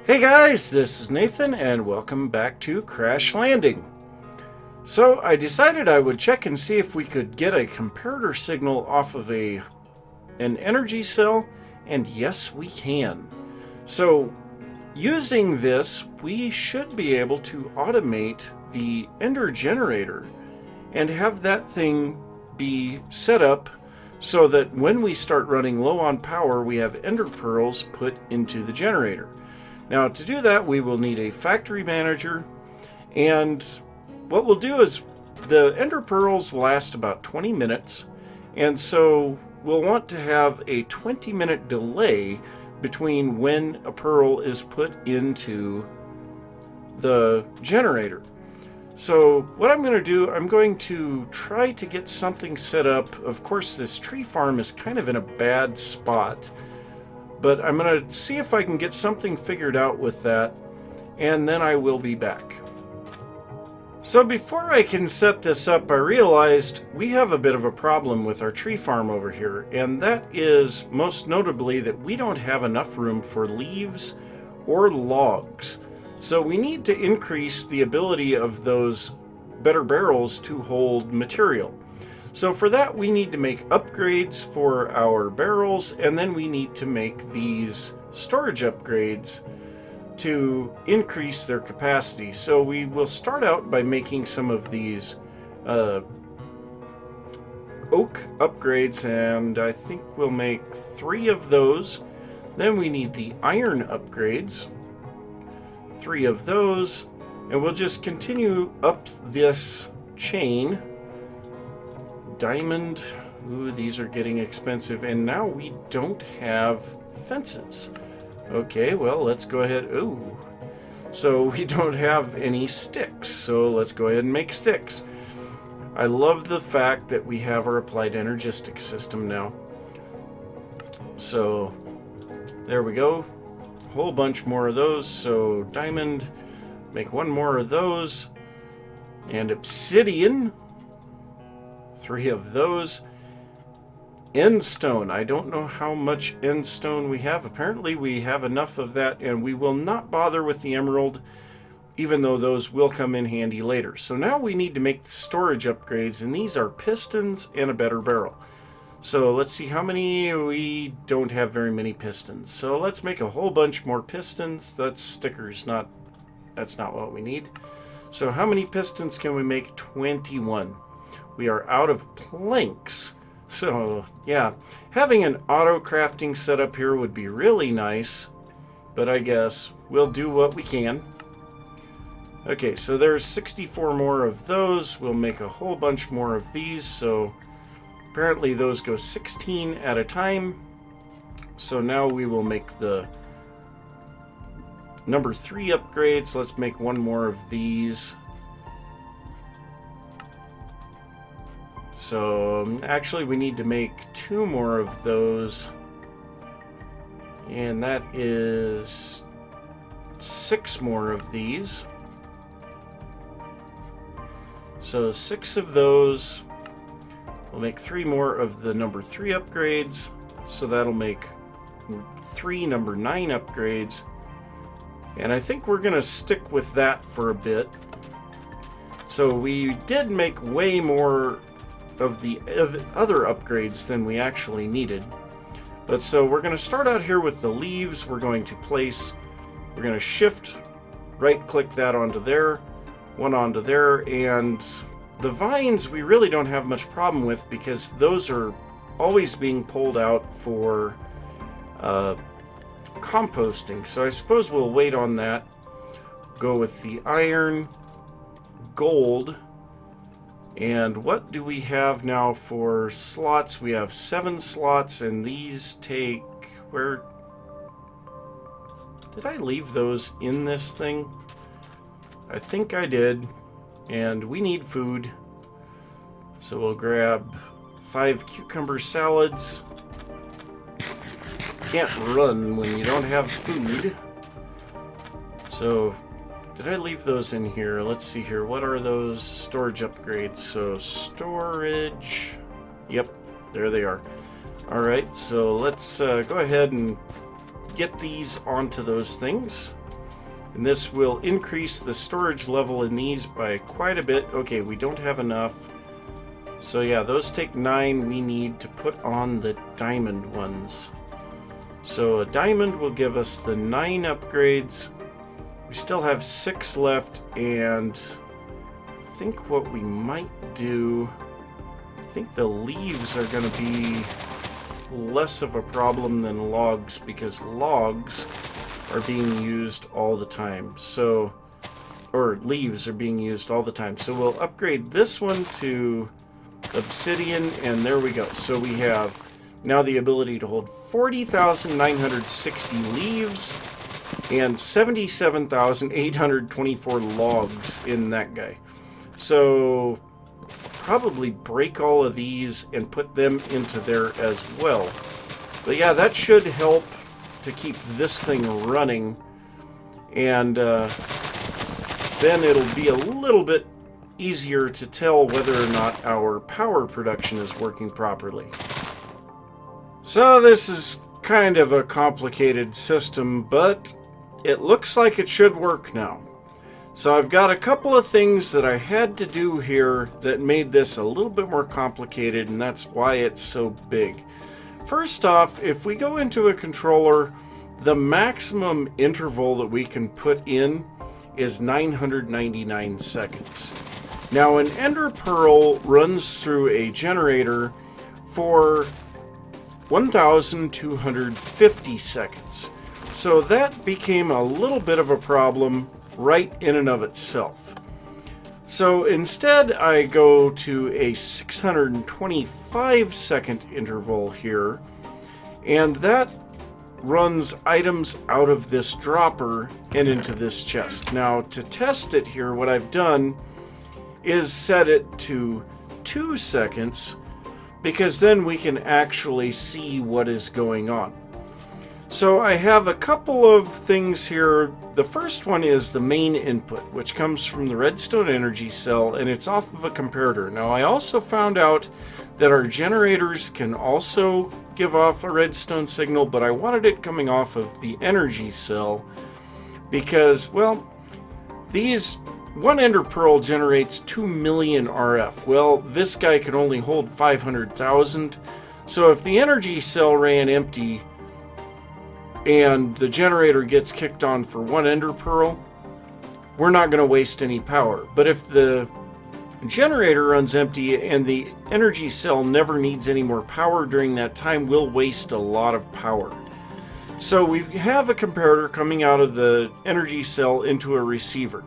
Hey guys, this is Nathan and welcome back to Crash Landing. So I decided I would check and see if we could get a comparator signal off of an energy cell, and yes we can. So using this we should be able to automate the ender generator and have that thing be set up so that when we start running low on power we have ender pearls put into the generator. Now to do that we will need a factory manager, and what we'll do is the ender pearls last about 20 minutes, and so we'll want to have a 20-minute delay between when a pearl is put into the generator. So what I'm going to do, I'm going to try to get something set up. Of course this tree farm is kind of in a bad spot, but I'm going to see if I can get something figured out with that, and then I will be back. So before I can set this up, I realized we have a bit of a problem with our tree farm over here, and that is most notably that we don't have enough room for leaves or logs. So we need to increase the ability of those better barrels to hold material. So for that we need to make upgrades for our barrels, and then we need to make these storage upgrades to increase their capacity. So we will start out by making some of these oak upgrades, and I think we'll make 3 of those. Then we need the iron upgrades, 3 of those, and we'll just continue up this chain. Diamond, ooh, these are getting expensive, and now we don't have fences. Okay, well, let's go ahead. Ooh, so we don't have any sticks, so let's go ahead and make sticks. I love the fact that we have our applied energistic system now. So there we go, a whole bunch more of those. So diamond, make 1 more of those, and obsidian, 3 of those. End stone, I don't know how much end stone we have. Apparently we have enough of that, and we will not bother with the emerald, even though those will come in handy later. So now we need to make the storage upgrades, and these are pistons and a better barrel. So let's see how many. We don't have very many pistons, so let's make a whole bunch more pistons. That's stickers, that's not what we need. So how many pistons can we make? 21. We are out of planks. So yeah, having an auto crafting setup here would be really nice, but I guess we'll do what we can. Okay, so there's 64 more of those. We'll make a whole bunch more of these. So apparently those go 16 at a time. So now we will make the number 3 upgrades. Let's make 1 more of these. So actually we need to make 2 more of those, and that is 6 more of these. So 6 of those. We'll make 3 more of the number 3 upgrades, so that'll make 3 number 9 upgrades, and I think we're gonna stick with that for a bit. So we did make way more of the other upgrades than we actually needed. But so we're going to start out here with the leaves. We're going to shift right click that onto there, 1 onto there, and the vines we really don't have much problem with because those are always being pulled out for composting. So I suppose we'll wait on that. Go with the iron, gold. And what do we have now for slots? We have 7 slots, and these take... Where... Did I leave those in this thing? I think I did. And we need food. So we'll grab 5 cucumber salads. Can't run when you don't have food. So... Did I leave those in here? Let's see here. What are those storage upgrades? So storage. Yep, there they are. All right, so let's go ahead and get these onto those things. And this will increase the storage level in these by quite a bit. Okay, we don't have enough. So yeah, those take 9. We need to put on the diamond ones. So a diamond will give us the 9 upgrades. We still have 6 left, and I think what we might do, I think the leaves are going to be less of a problem than logs, because logs are being used all the time. So, or leaves are being used all the time. So we'll upgrade this one to obsidian, and there we go. So we have now the ability to hold 40,960 leaves and 77,824 logs in that guy. So probably break all of these and put them into there as well. But yeah, that should help to keep this thing running, and then it'll be a little bit easier to tell whether or not our power production is working properly. So this is kind of a complicated system, but it looks like it should work now. So I've got a couple of things that I had to do here that made this a little bit more complicated, and that's why it's so big. First off, if we go into a controller, the maximum interval that we can put in is 999 seconds. Now, an ender pearl runs through a generator for 1,250 seconds. So that became a little bit of a problem right in and of itself. So instead, I go to a 625 second interval here, and that runs items out of this dropper and into this chest. Now, to test it here, what I've done is set it to 2 seconds, because then we can actually see what is going on. So I have a couple of things here. The first one is the main input, which comes from the redstone energy cell, and it's off of a comparator. Now, I also found out that our generators can also give off a redstone signal, but I wanted it coming off of the energy cell because, well, one ender pearl generates 2 million RF. Well, this guy can only hold 500,000. So if the energy cell ran empty and the generator gets kicked on for 1 ender pearl, we're not going to waste any power. But if the generator runs empty and the energy cell never needs any more power during that time, we'll waste a lot of power. So we have a comparator coming out of the energy cell into a receiver.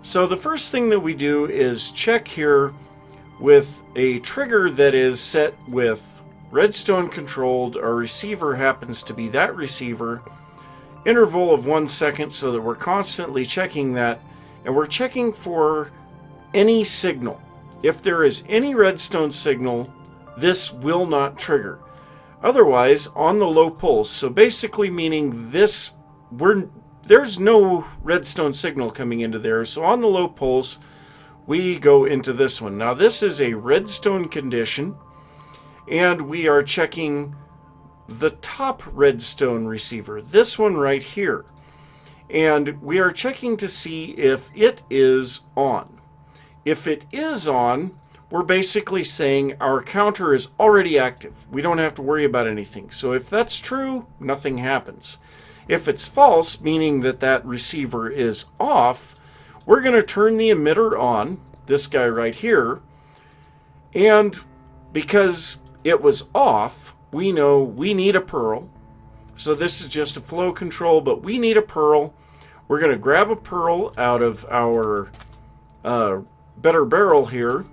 So the first thing that we do is check here with a trigger that is set with redstone controlled. Our receiver happens to be that receiver. Interval of 1 second, so that we're constantly checking that, and we're checking for any signal. If there is any redstone signal, this will not trigger. Otherwise, on the low pulse, so basically meaning this, there's no redstone signal coming into there, so on the low pulse, we go into this one. Now, this is a redstone condition, and we are checking the top redstone receiver, this one right here. And we are checking to see if it is on. If it is on, we're basically saying our counter is already active. We don't have to worry about anything. So if that's true, nothing happens. If it's false, meaning that that receiver is off, we're going to turn the emitter on, this guy right here, and because it was off, we know we need a pearl. So this is just a flow control, but we need a pearl. We're going to grab a pearl out of our better barrel here,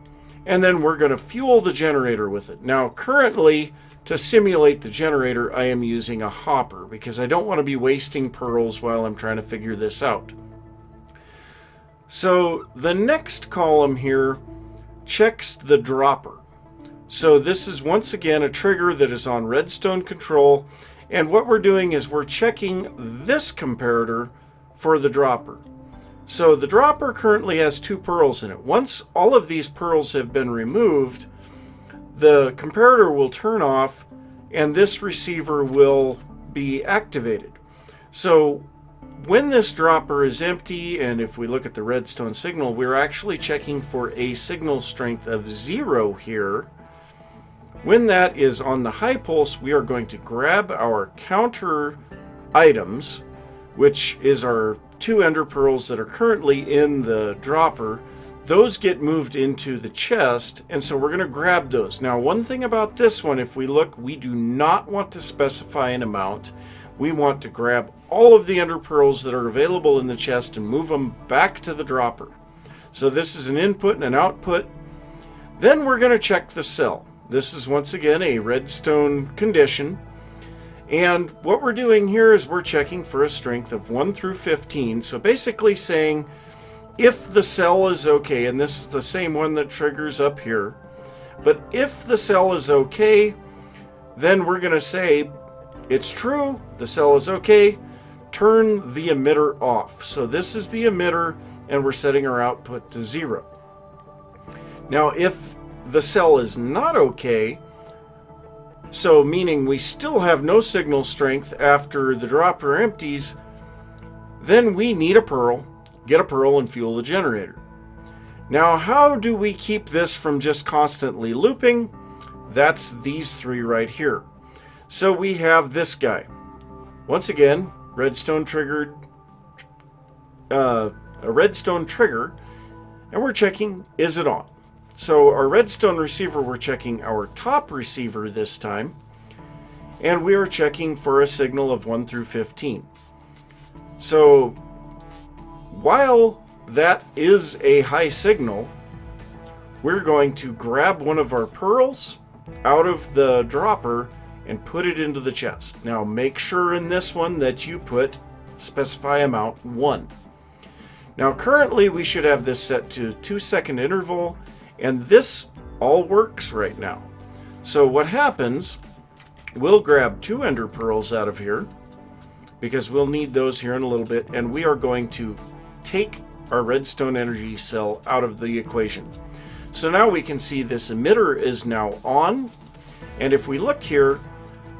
and then we're going to fuel the generator with it. Now, currently, to simulate the generator, I am using a hopper because I don't want to be wasting pearls while I'm trying to figure this out. So the next column here checks the dropper. So this is once again a trigger that is on redstone control, and what we're doing is we're checking this comparator for the dropper. So the dropper currently has 2 pearls in it. Once all of these pearls have been removed, the comparator will turn off and this receiver will be activated. So when this dropper is empty, and if we look at the redstone signal, we're actually checking for a signal strength of 0 here. When that is on the high pulse, we are going to grab our counter items, which is our 2 ender pearls that are currently in the dropper. Those get moved into the chest, and so we're going to grab those. Now, one thing about this one, if we look, we do not want to specify an amount. We want to grab all of the ender pearls that are available in the chest and move them back to the dropper. So this is an input and an output. Then we're going to check the cell. This is once again a redstone condition. And what we're doing here is we're checking for a strength of 1 through 15. So basically saying if the cell is okay, and this is the same one that triggers up here, but if the cell is okay, then we're going to say it's true, the cell is okay, turn the emitter off. So this is the emitter, and we're setting our output to 0. Now, if the cell is not okay, so meaning we still have no signal strength after the dropper empties, then we need a pearl, get a pearl, and fuel the generator. Now, how do we keep this from just constantly looping? That's these 3 right here. So we have this guy. Once again, redstone triggered, a redstone trigger, and we're checking, is it on? So our redstone receiver, we're checking our top receiver this time, and we are checking for a signal of 1 through 15. So while that is a high signal, we're going to grab one of our pearls out of the dropper and put it into the chest. Now make sure in this one that you specify amount 1. Now currently we should have this set to 2-second interval, and this all works right now. So what happens, we'll grab 2 ender pearls out of here, because we'll need those here in a little bit, and we are going to take our redstone energy cell out of the equation. So now we can see this emitter is now on, and if we look here,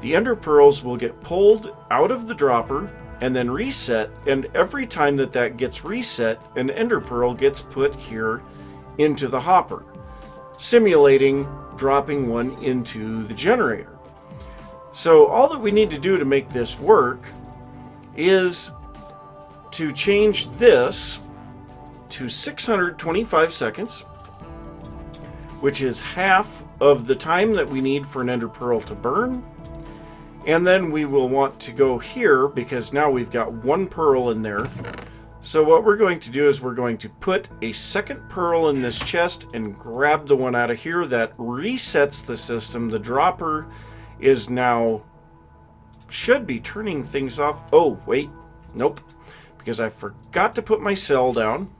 the ender pearls will get pulled out of the dropper and then reset, and every time that that gets reset, an ender pearl gets put here into the hopper, simulating dropping one into the generator. So all that we need to do to make this work is to change this to 625 seconds, which is half of the time that we need for an ender pearl to burn. And then we will want to go here, because now we've got 1 pearl in there. So what we're going to do is we're going to put a second pearl in this chest and grab the one out of here. That resets the system. The dropper is now, should be turning things off. Oh, wait, nope, because I forgot to put my cell down.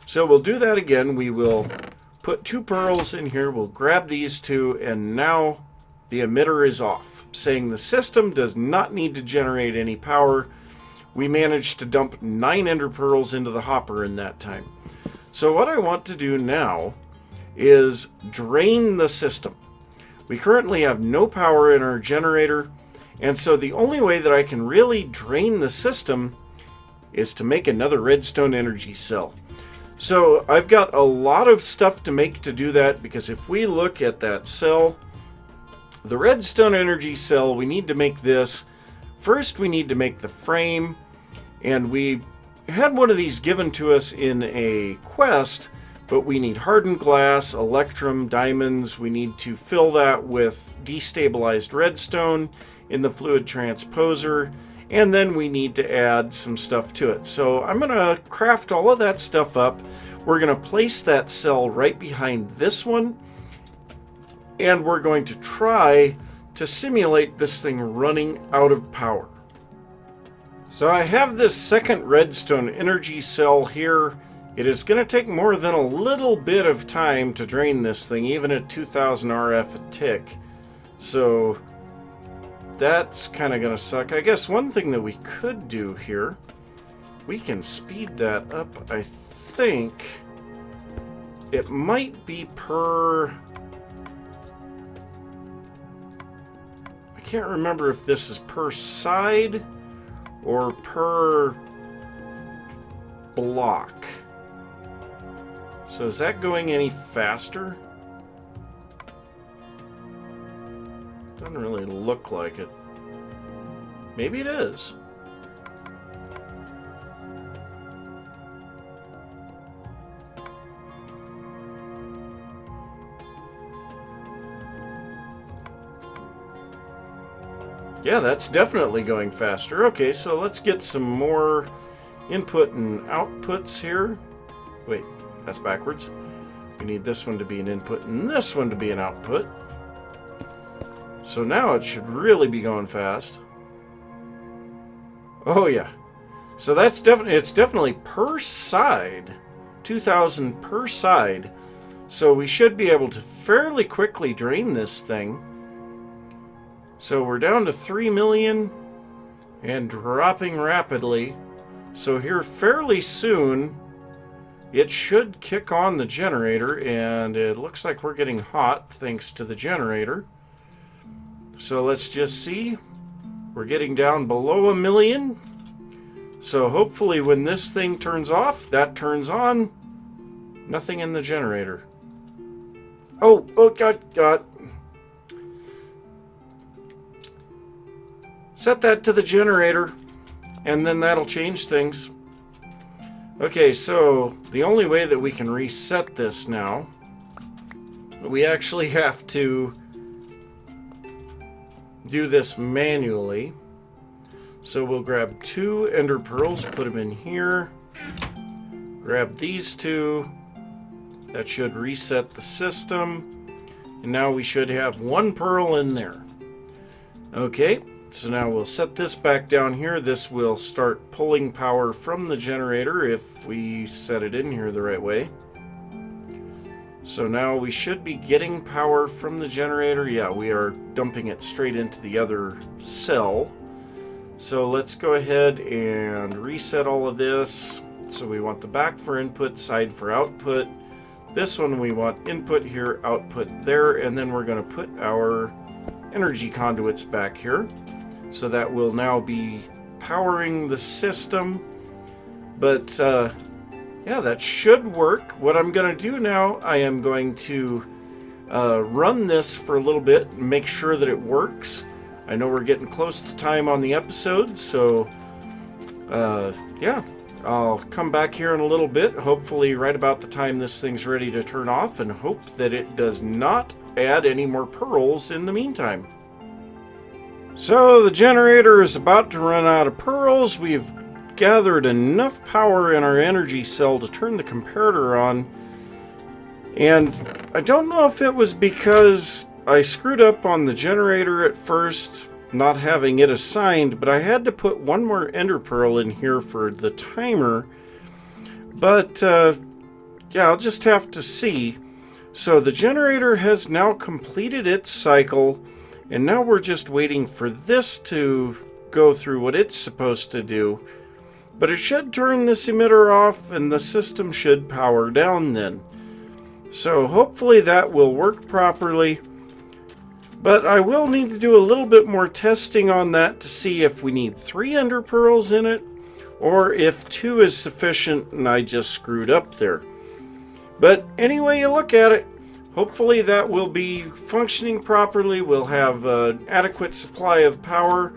So we'll do that again. We will put 2 pearls in here. We'll grab these 2, and now the emitter is off, saying the system does not need to generate any power. We managed to dump 9 ender pearls into the hopper in that time. So what I want to do now is drain the system. We currently have no power in our generator, and so the only way that I can really drain the system is to make another redstone energy cell. So I've got a lot of stuff to make to do that, because if we look at that cell, the redstone energy cell, we need to make this. First, we need to make the frame, and we had one of these given to us in a quest, but we need hardened glass, electrum, diamonds. We need to fill that with destabilized redstone in the fluid transposer, and then we need to add some stuff to it. So I'm going to craft all of that stuff up. We're going to place that cell right behind this one, and we're going to try to simulate this thing running out of power. So I have this second redstone energy cell here. It is going to take more than a little bit of time to drain this thing, even at 2000 RF a tick. So that's kind of going to suck. I guess one thing that we could do here, we can speed that up. I think it might be per... I can't remember if this is per side or per block. So is that going any faster? Doesn't really look like it. Maybe it is. Yeah, that's definitely going faster. Okay, so let's get some more input and outputs here. Wait, that's backwards. We need this one to be an input and this one to be an output. So now it should really be going fast. Oh yeah. So that's definitely per side. 2,000 per side. So we should be able to fairly quickly drain this thing. So we're down to 3 million and dropping rapidly. So here fairly soon it should kick on the generator, and it looks like we're getting hot thanks to the generator. So let's just see. We're getting down below 1 million. So hopefully when this thing turns off, that turns on. Nothing in the generator. Oh, God. Set that to the generator, and then that'll change things. Okay, so the only way that we can reset this now, we actually have to do this manually. So we'll grab 2 ender pearls, put them in here, grab these 2. That should reset the system, and now we should have 1 pearl in there. Okay. So now we'll set this back down here. This will start pulling power from the generator if we set it in here the right way. So now we should be getting power from the generator. Yeah, we are dumping it straight into the other cell. So let's go ahead and reset all of this. So we want the back for input, side for output. This one we want input here, output there, and then we're going to put our energy conduits back here. So that will now be powering the system. But yeah, that should work. What I'm going to do now, I am going to run this for a little bit and make sure that it works. I know we're getting close to time on the episode, so yeah, I'll come back here in a little bit, hopefully right about the time this thing's ready to turn off, and hope that it does not add any more pearls in the meantime. So the generator is about to run out of pearls. We've gathered enough power in our energy cell to turn the comparator on. And I don't know if it was because I screwed up on the generator at first, not having it assigned, but I had to put 1 more ender pearl in here for the timer. But yeah, I'll just have to see. So the generator has now completed its cycle. And now we're just waiting for this to go through what it's supposed to do. But it should turn this emitter off, and the system should power down then. So hopefully that will work properly. But I will need to do a little bit more testing on that to see if we need 3 ender pearls in it, or if 2 is sufficient and I just screwed up there. But anyway you look at it, hopefully that will be functioning properly. We'll have an adequate supply of power,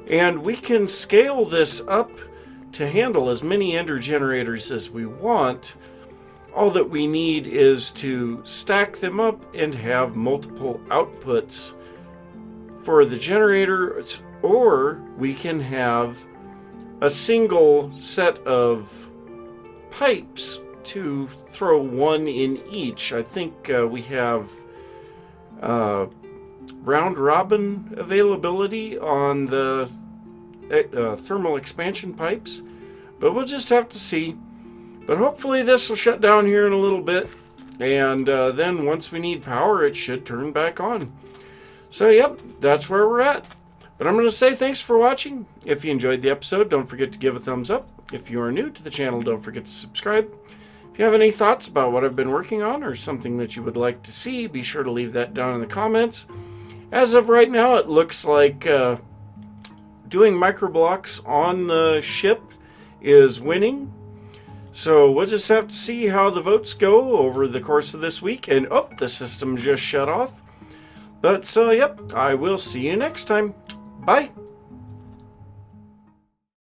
and we can scale this up to handle as many ender generators as we want. All that we need is to stack them up and have multiple outputs for the generator, or we can have a single set of pipes to throw 1 in each. I think we have round robin availability on the thermal expansion pipes, but we'll just have to see. But hopefully this will shut down here in a little bit, and then once we need power, it should turn back on. So yep, that's where we're at. But I'm going to say thanks for watching. If you enjoyed the episode, don't forget to give a thumbs up. If you are new to the channel, don't forget to subscribe. If you have any thoughts about what I've been working on, or something that you would like to see, be sure to leave that down in the comments. As of right now, it looks like doing microblocks on the ship is winning. So we'll just have to see how the votes go over the course of this week. And oh, the system just shut off. But so, yep, I will see you next time. Bye.